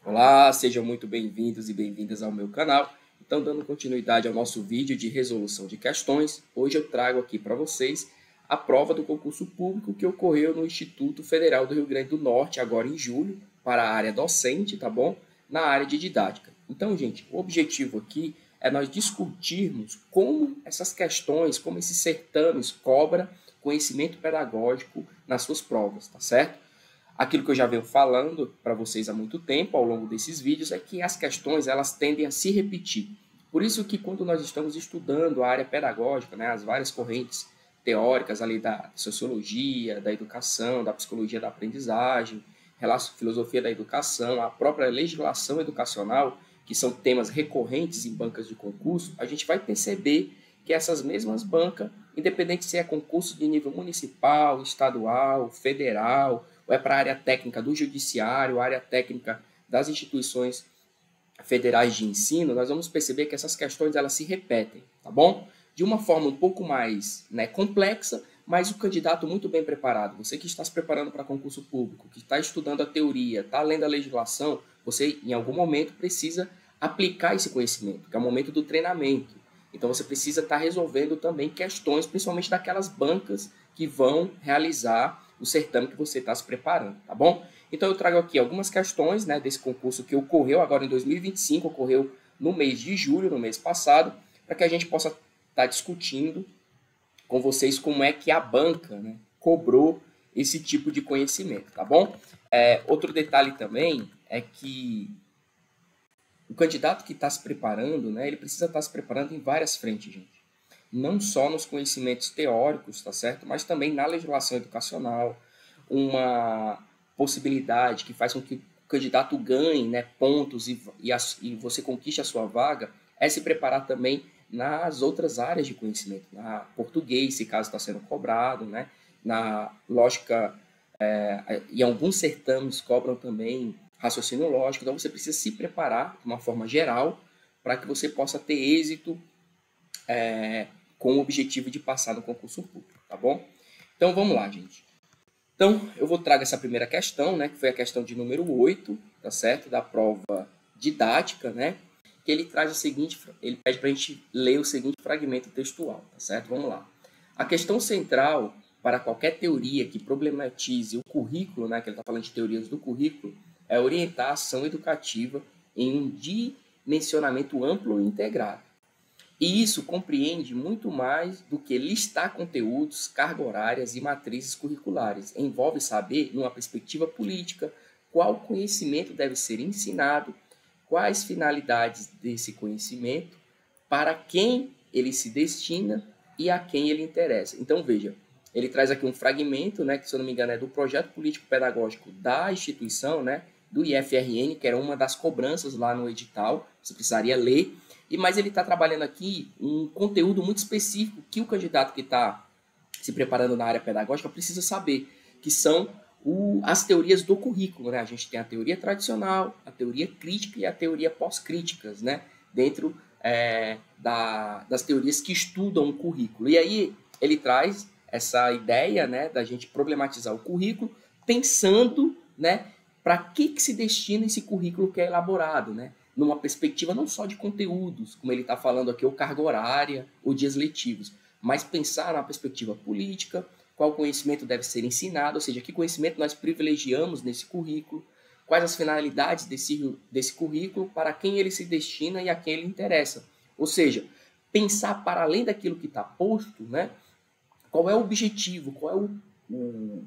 Olá, sejam muito bem-vindos e bem-vindas ao meu canal. Então, dando continuidade ao nosso vídeo de resolução de questões, hoje eu trago aqui para vocês a prova do concurso público que ocorreu no Instituto Federal do Rio Grande do Norte, agora em julho, para a área docente, tá bom? Na área de didática. Então, gente, o objetivo aqui é nós discutirmos como essas questões, como esses certames cobram conhecimento pedagógico nas suas provas, tá certo? Aquilo que eu já venho falando para vocês há muito tempo, ao longo desses vídeos, é que as questões elas tendem a se repetir. Por isso que quando nós estamos estudando a área pedagógica, né, as várias correntes teóricas ali da sociologia, da educação, da psicologia da aprendizagem, filosofia da educação, a própria legislação educacional, que são temas recorrentes em bancas de concurso, a gente vai perceber que essas mesmas bancas, independente se é concurso de nível municipal, estadual, federal, ou é para a área técnica do judiciário, área técnica das instituições federais de ensino, nós vamos perceber que essas questões elas se repetem, tá bom? De uma forma um pouco mais complexa, mas o candidato muito bem preparado, você que está se preparando para concurso público, que está estudando a teoria, está lendo a legislação, você em algum momento precisa aplicar esse conhecimento, que é o momento do treinamento. Então você precisa estar resolvendo também questões, principalmente daquelas bancas que vão realizar o certame que você está se preparando, tá bom? Então eu trago aqui algumas questões desse concurso que ocorreu agora em 2025, ocorreu no mês de julho, no mês passado, para que a gente possa estar discutindo com vocês como é que a banca cobrou esse tipo de conhecimento, tá bom? Outro detalhe também é que o candidato que está se preparando, ele precisa estar se preparando em várias frentes, gente. Não só nos conhecimentos teóricos, tá certo? Mas também na legislação educacional, uma possibilidade que faz com que o candidato ganhe pontos e você conquiste a sua vaga, é se preparar também nas outras áreas de conhecimento, na português, se caso está sendo cobrado, na lógica, e alguns certames cobram também raciocínio lógico, então você precisa se preparar de uma forma geral para que você possa ter êxito com o objetivo de passar no concurso público, tá bom? Então vamos lá, gente. Então eu vou trazer essa primeira questão, que foi a questão de número 8, tá certo? Da prova didática, que ele traz o seguinte, ele pede para a gente ler o seguinte fragmento textual, tá certo? Vamos lá. A questão central para qualquer teoria que problematize o currículo, que ele está falando de teorias do currículo, é orientar a ação educativa em um dimensionamento amplo e integrado. E isso compreende muito mais do que listar conteúdos, cargas horárias e matrizes curriculares. Envolve saber, numa perspectiva política, qual conhecimento deve ser ensinado, quais finalidades desse conhecimento, para quem ele se destina e a quem ele interessa. Então, veja, ele traz aqui um fragmento, que se eu não me engano é do projeto político-pedagógico da instituição, do IFRN, que era uma das cobranças lá no edital, você precisaria ler, mas ele está trabalhando aqui um conteúdo muito específico que o candidato que está se preparando na área pedagógica precisa saber, que são as teorias do currículo. A gente tem a teoria tradicional, a teoria crítica e a teoria pós-críticas, dentro das teorias que estudam o currículo. E aí ele traz essa ideia da gente problematizar o currículo pensando para que se destina esse currículo que é elaborado, numa perspectiva não só de conteúdos, como ele está falando aqui, ou carga horária, ou dias letivos, mas pensar na perspectiva política, qual conhecimento deve ser ensinado, ou seja, que conhecimento nós privilegiamos nesse currículo, quais as finalidades desse currículo, para quem ele se destina e a quem ele interessa. Ou seja, pensar para além daquilo que está posto, qual é o objetivo, qual é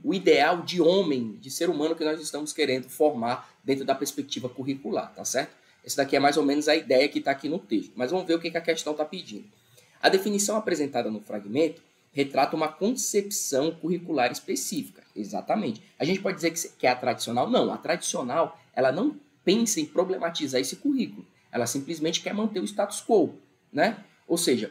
o ideal de homem, de ser humano que nós estamos querendo formar dentro da perspectiva curricular, tá certo? Essa daqui é mais ou menos a ideia que está aqui no texto, mas vamos ver o que a questão está pedindo. A definição apresentada no fragmento retrata uma concepção curricular específica, exatamente. A gente pode dizer que é a tradicional? Não, a tradicional ela não pensa em problematizar esse currículo, ela simplesmente quer manter o status quo, Ou seja,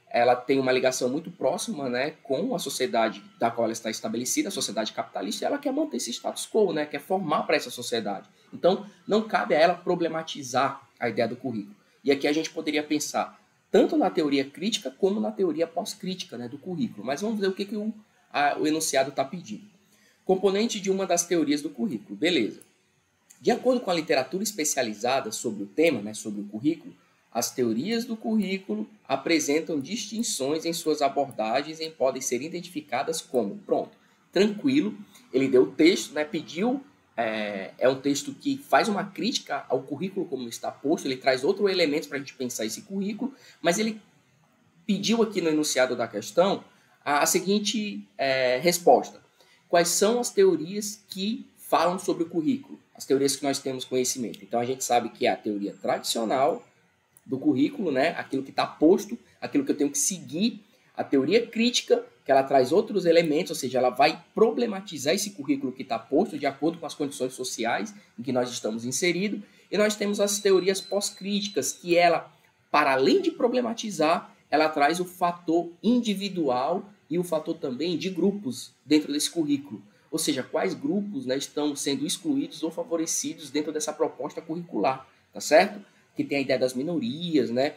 ela tem uma ligação muito próxima com a sociedade da qual ela está estabelecida, a sociedade capitalista, e ela quer manter esse status quo, quer formar para essa sociedade. Então, não cabe a ela problematizar a ideia do currículo. E aqui a gente poderia pensar tanto na teoria crítica como na teoria pós-crítica do currículo. Mas vamos ver o que o enunciado está pedindo. Componente de uma das teorias do currículo, beleza. De acordo com a literatura especializada sobre o tema, né, sobre o currículo, as teorias do currículo apresentam distinções em suas abordagens e podem ser identificadas como, pronto, tranquilo, ele deu o texto, né, pediu, é um texto que faz uma crítica ao currículo como está posto, ele traz outros elementos para a gente pensar esse currículo, mas ele pediu aqui no enunciado da questão a seguinte resposta. Quais são as teorias que falam sobre o currículo? As teorias que nós temos conhecimento. Então, a gente sabe que é a teoria tradicional do currículo, né? Aquilo que está posto, aquilo que eu tenho que seguir. A teoria crítica, que ela traz outros elementos, ou seja, ela vai problematizar esse currículo que está posto de acordo com as condições sociais em que nós estamos inseridos. E nós temos as teorias pós-críticas, que ela, para além de problematizar, ela traz o fator individual e o fator também de grupos dentro desse currículo. Ou seja, quais grupos, né, estão sendo excluídos ou favorecidos dentro dessa proposta curricular, tá certo? Que tem a ideia das minorias, né?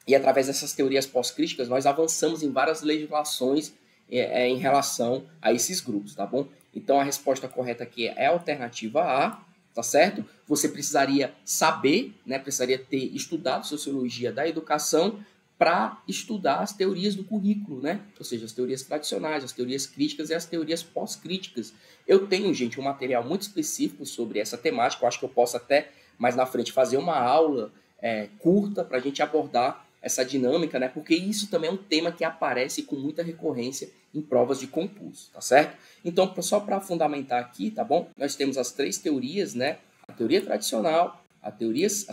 E através dessas teorias pós-críticas, nós avançamos em várias legislações em relação a esses grupos, tá bom? Então, a resposta correta aqui é a alternativa A, tá certo? Você precisaria saber, né, precisaria ter estudado Sociologia da Educação para estudar as teorias do currículo, né? Ou seja, as teorias tradicionais, as teorias críticas e as teorias pós-críticas. Eu tenho, gente, um material muito específico sobre essa temática, eu acho que eu posso até mais na frente fazer uma aula curta para a gente abordar essa dinâmica, né? Porque isso também é um tema que aparece com muita recorrência em provas de concurso, tá certo? Então, só para fundamentar aqui, tá bom? Nós temos as três teorias, né? A teoria tradicional, as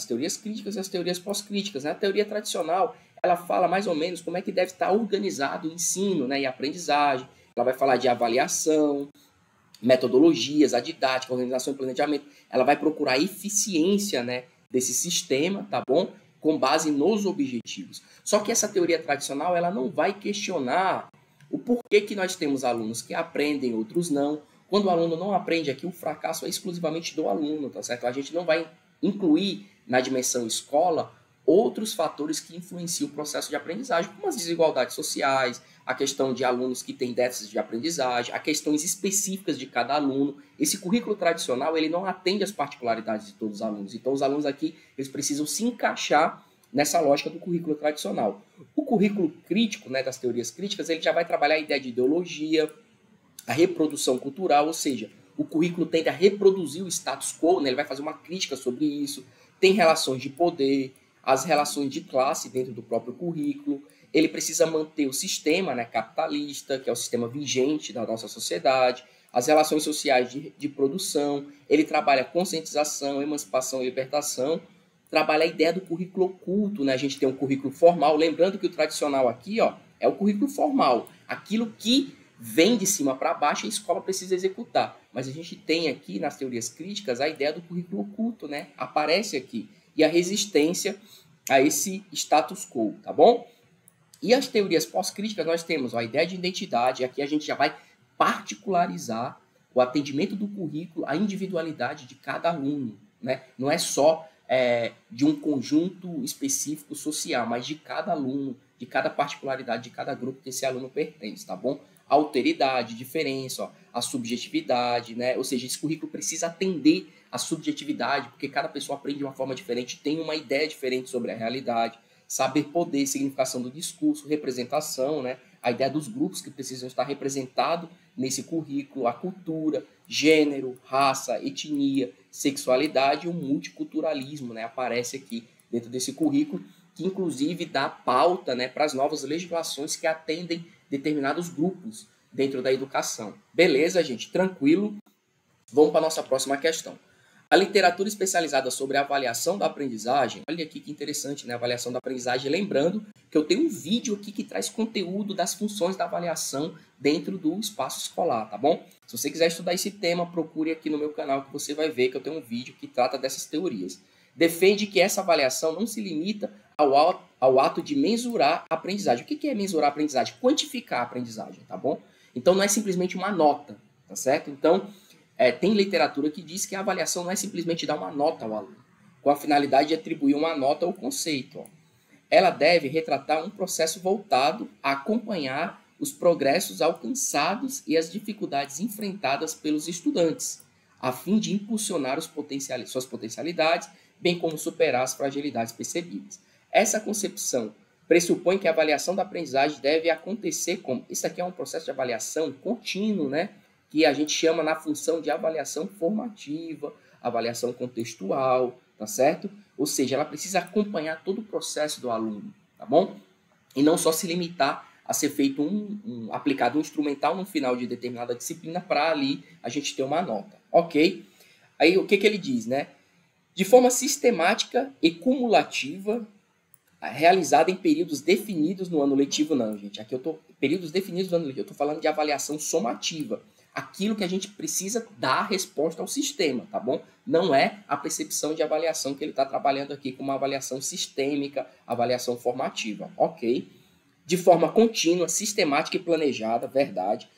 teorias críticas e as teorias pós-críticas, né? A teoria tradicional, ela fala mais ou menos como é que deve estar organizado o ensino, né, e a aprendizagem. Ela vai falar de avaliação, metodologias, a didática, a organização e planejamento. Ela vai procurar a eficiência, né, desse sistema, tá bom? Com base nos objetivos. Só que essa teoria tradicional, ela não vai questionar o porquê que nós temos alunos que aprendem, outros não. Quando o aluno não aprende aqui, o fracasso é exclusivamente do aluno, tá certo? A gente não vai incluir na dimensão escola outros fatores que influenciam o processo de aprendizagem, como as desigualdades sociais, a questão de alunos que têm déficits de aprendizagem, a questões específicas de cada aluno. Esse currículo tradicional, ele não atende às particularidades de todos os alunos. Então, os alunos aqui, eles precisam se encaixar nessa lógica do currículo tradicional. O currículo crítico, né, das teorias críticas, ele já vai trabalhar a ideia de ideologia, a reprodução cultural, ou seja, o currículo tende a reproduzir o status quo, né, ele vai fazer uma crítica sobre isso, tem relações de poder, as relações de classe dentro do próprio currículo, ele precisa manter o sistema, né, capitalista, que é o sistema vigente da nossa sociedade, as relações sociais de produção, ele trabalha conscientização, emancipação e libertação, trabalha a ideia do currículo oculto, né? A gente tem um currículo formal, lembrando que o tradicional aqui, ó, é o currículo formal, aquilo que vem de cima para baixo a escola precisa executar. Mas a gente tem aqui nas teorias críticas a ideia do currículo oculto, né? Aparece aqui. E a resistência a esse status quo, tá bom? E as teorias pós-críticas nós temos a ideia de identidade, aqui a gente já vai particularizar o atendimento do currículo à individualidade de cada aluno, né? Não é só de um conjunto específico social, mas de cada aluno, de cada particularidade, de cada grupo que esse aluno pertence, tá bom? A alteridade, diferença, ó, a subjetividade, né? Ou seja, esse currículo precisa atender à subjetividade, porque cada pessoa aprende de uma forma diferente, tem uma ideia diferente sobre a realidade. Saber poder, significação do discurso, representação, né? A ideia dos grupos que precisam estar representados nesse currículo, a cultura, gênero, raça, etnia, sexualidade e o multiculturalismo, né? Aparece aqui dentro desse currículo, que inclusive dá pauta, né, para as novas legislações que atendem determinados grupos dentro da educação. Beleza, gente? Tranquilo? Vamos para a nossa próxima questão. A literatura especializada sobre a avaliação da aprendizagem, olha aqui que interessante, né? Avaliação da aprendizagem, lembrando que eu tenho um vídeo aqui que traz conteúdo das funções da avaliação dentro do espaço escolar, tá bom? Se você quiser estudar esse tema, procure aqui no meu canal que você vai ver que eu tenho um vídeo que trata dessas teorias. Defende que essa avaliação não se limita ao ato de mensurar a aprendizagem. O que é mensurar a aprendizagem? Quantificar a aprendizagem, tá bom? Então não é simplesmente uma nota, tá certo? Então, tem literatura que diz que a avaliação não é simplesmente dar uma nota ao aluno, com a finalidade de atribuir uma nota ao conceito. Ó. Ela deve retratar um processo voltado a acompanhar os progressos alcançados e as dificuldades enfrentadas pelos estudantes, a fim de impulsionar suas potencialidades, bem como superar as fragilidades percebidas. Essa concepção pressupõe que a avaliação da aprendizagem deve acontecer como... Isso aqui é um processo de avaliação contínuo, né? Que a gente chama na função de avaliação formativa, avaliação contextual, tá certo? Ou seja, ela precisa acompanhar todo o processo do aluno, tá bom? E não só se limitar a ser feito aplicado um instrumental no final de determinada disciplina para ali a gente ter uma nota, ok? Aí o que ele diz, né? De forma sistemática e cumulativa, realizada em períodos definidos no ano letivo, não, gente. Aqui períodos definidos no ano letivo, eu estou falando de avaliação somativa. Aquilo que a gente precisa dar resposta ao sistema, tá bom? Não é a percepção de avaliação que ele está trabalhando aqui com uma avaliação sistêmica, avaliação formativa, ok? De forma contínua, sistemática e planejada, verdade,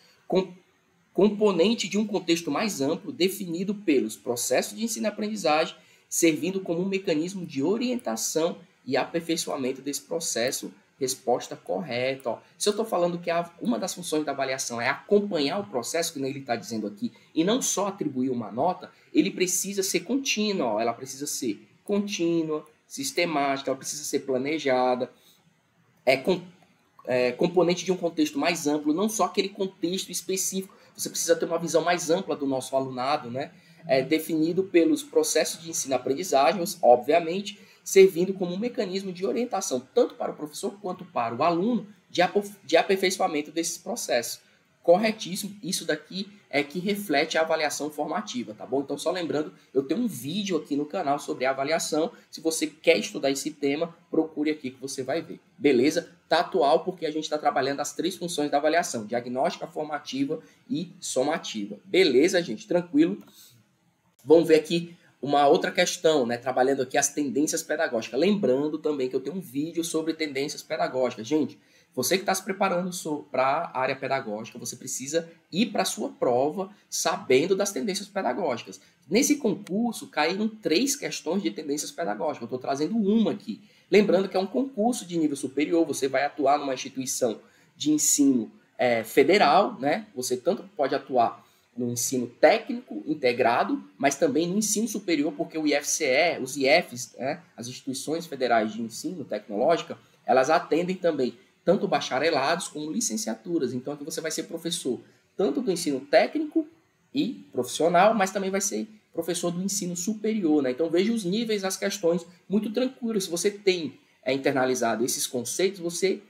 componente de um contexto mais amplo, definido pelos processos de ensino e aprendizagem, servindo como um mecanismo de orientação e aperfeiçoamento desse processo. Resposta correta. Ó. Se eu estou falando que uma das funções da avaliação é acompanhar o processo, que ele está dizendo aqui, e não só atribuir uma nota, ele precisa ser contínua. Ó. Ela precisa ser contínua, sistemática, ela precisa ser planejada, componente de um contexto mais amplo, não só aquele contexto específico. Você precisa ter uma visão mais ampla do nosso alunado, né? Definido pelos processos de ensino-aprendizagem, obviamente, servindo como um mecanismo de orientação, tanto para o professor quanto para o aluno, de aperfeiçoamento desses processos. Corretíssimo, isso daqui é que reflete a avaliação formativa, tá bom? Então, só lembrando, eu tenho um vídeo aqui no canal sobre avaliação. Se você quer estudar esse tema, procure aqui que você vai ver. Beleza? Tá atual porque a gente está trabalhando as 3 funções da avaliação: diagnóstica, formativa e somativa. Beleza, gente? Tranquilo? Vamos ver aqui uma outra questão, né? Trabalhando aqui as tendências pedagógicas. Lembrando também que eu tenho um vídeo sobre tendências pedagógicas. Gente, você que está se preparando para a área pedagógica, você precisa ir para a sua prova sabendo das tendências pedagógicas. Nesse concurso, caíram 3 questões de tendências pedagógicas. Eu estou trazendo uma aqui. Lembrando que é um concurso de nível superior, você vai atuar numa instituição de ensino federal, né? Você tanto pode atuar no ensino técnico integrado, mas também no ensino superior, porque o IFCE, os IFs, né, as instituições federais de ensino tecnológica, elas atendem também tanto bacharelados como licenciaturas. Então aqui você vai ser professor tanto do ensino técnico e profissional, mas também vai ser professor do ensino superior, né? Então veja os níveis das questões muito tranquilos. Se você tem internalizado esses conceitos, você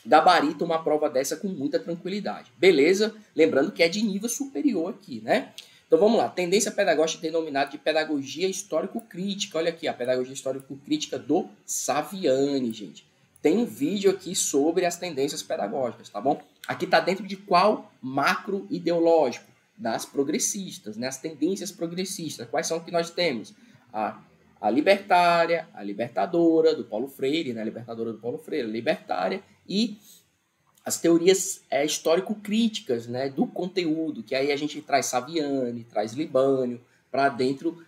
gabarita uma prova dessa com muita tranquilidade. Beleza? Lembrando que é de nível superior aqui, né? Então vamos lá. Tendência pedagógica denominada de pedagogia histórico-crítica. Olha aqui, a pedagogia histórico-crítica do Saviani, gente. Tem um vídeo aqui sobre as tendências pedagógicas, tá bom? Aqui está dentro de qual macro ideológico? Das progressistas, né? As tendências progressistas. Quais são que nós temos? A libertária, a libertadora do Paulo Freire, né? A libertadora do Paulo Freire, a libertária, e as teorias histórico-críticas, né, do conteúdo, que aí a gente traz Saviani, traz Libânio para dentro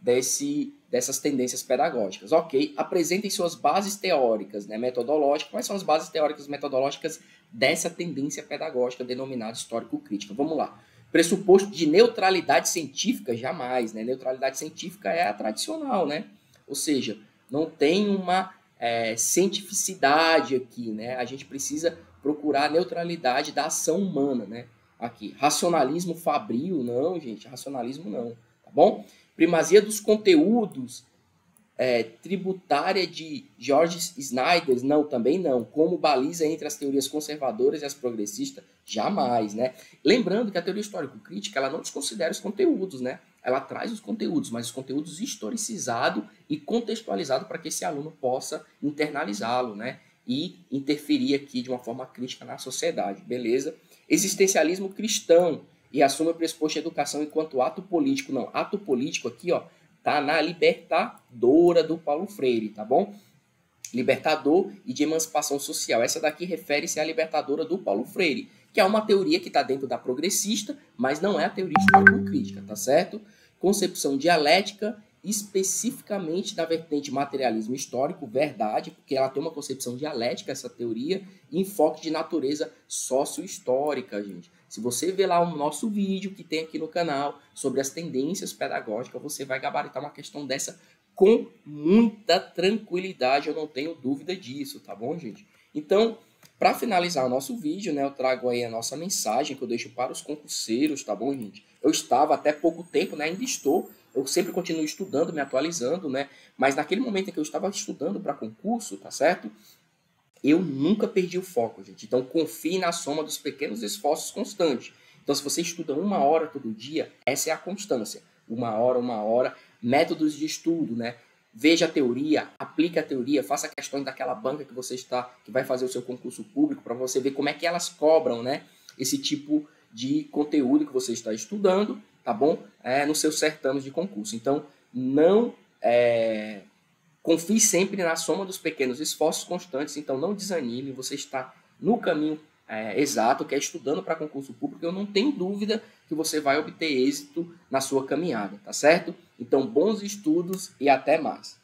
dessas tendências pedagógicas. Ok, apresentem suas bases teóricas, né, metodológicas. Quais são as bases teóricas e metodológicas dessa tendência pedagógica denominada histórico-crítica? Vamos lá. Pressuposto de neutralidade científica, jamais, né? Neutralidade científica é a tradicional, né? Ou seja, não tem uma cientificidade aqui, né? A gente precisa procurar a neutralidade da ação humana, né? Aqui, racionalismo fabril, não, gente, racionalismo não, tá bom? Primazia dos conteúdos, tributária de George Snyder, não, também não. Como baliza entre as teorias conservadoras e as progressistas, jamais, né? Lembrando que a teoria histórico-crítica, ela não desconsidera os conteúdos, né? Ela traz os conteúdos, mas os conteúdos historicizados e contextualizados para que esse aluno possa internalizá-lo, né? E interferir aqui de uma forma crítica na sociedade, beleza? Existencialismo cristão e assume o pressuposto de educação enquanto ato político. Não, ato político aqui, ó, tá na libertadora do Paulo Freire, tá bom? Libertador e de emancipação social. Essa daqui refere-se à libertadora do Paulo Freire, que é uma teoria que está dentro da progressista, mas não é a teoria histórico-crítica, tá certo? Concepção dialética, especificamente da vertente materialismo histórico, verdade, porque ela tem uma concepção dialética, essa teoria, e enfoque de natureza sócio-histórica, gente. Se você ver lá o nosso vídeo que tem aqui no canal sobre as tendências pedagógicas, você vai gabaritar uma questão dessa com muita tranquilidade, eu não tenho dúvida disso, tá bom, gente? Então, para finalizar o nosso vídeo, né, eu trago aí a nossa mensagem que eu deixo para os concurseiros, tá bom, gente? Eu estava até pouco tempo, né, ainda estou, eu sempre continuo estudando, me atualizando, né? Mas naquele momento em que eu estava estudando para concurso, tá certo? Eu nunca perdi o foco, gente. Então, confie na soma dos pequenos esforços constantes. Então, se você estuda 1 hora todo dia, essa é a constância. 1 hora. Métodos de estudo, né? Veja a teoria, aplique a teoria, faça questões daquela banca que você está, que vai fazer o seu concurso público, para você ver como é que elas cobram, né? Esse tipo de conteúdo que você está estudando, tá bom? Nos seus certames de concurso. Então, não confie sempre na soma dos pequenos esforços constantes, então não desanime, você está no caminho exato, que é estudando para concurso público, eu não tenho dúvida que você vai obter êxito na sua caminhada, tá certo? Então, bons estudos e até mais.